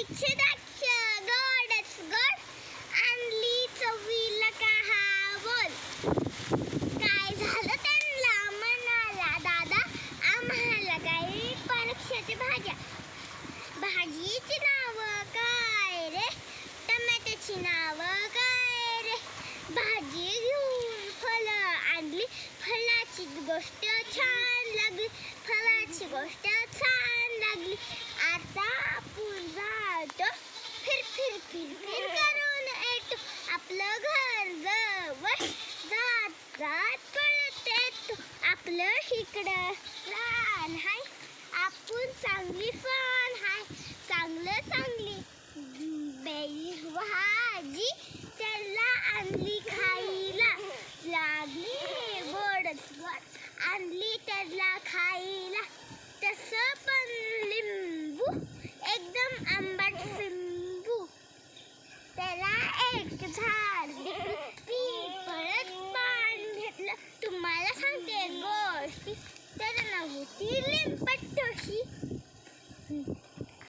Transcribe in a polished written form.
द्राक्ष द्राक्ष गोडच गोड आणली चवीला का बोल. काय झालं त्यांना म्हणाला दादा आम्हाला काही परीक्षेची भाजीची नावं काय रे, टमाट्याची नावं काय रे. भाजी घेऊन फळं आणली, फळाची गोष्ट छान लागली, फळाची गोष्ट छान लागली. आता आपण जातो फिर फिर फिर फिर करून येतो, आपलं घर जवळ जात जात पळत येतो. आपलं इकडं रान हाय, आपण चांगली फळ हाय, चांगली भाजी त्याला आणली खायला. लागली गोडच गोड आणली त्याला खायला. तसं पण लिंबू एकदम आंबट लिंबू, त्याला एक झाड पळत पान घेतलं. तुम्हाला सांगते गोष्टी, तर नव्हती लिंबट तशी.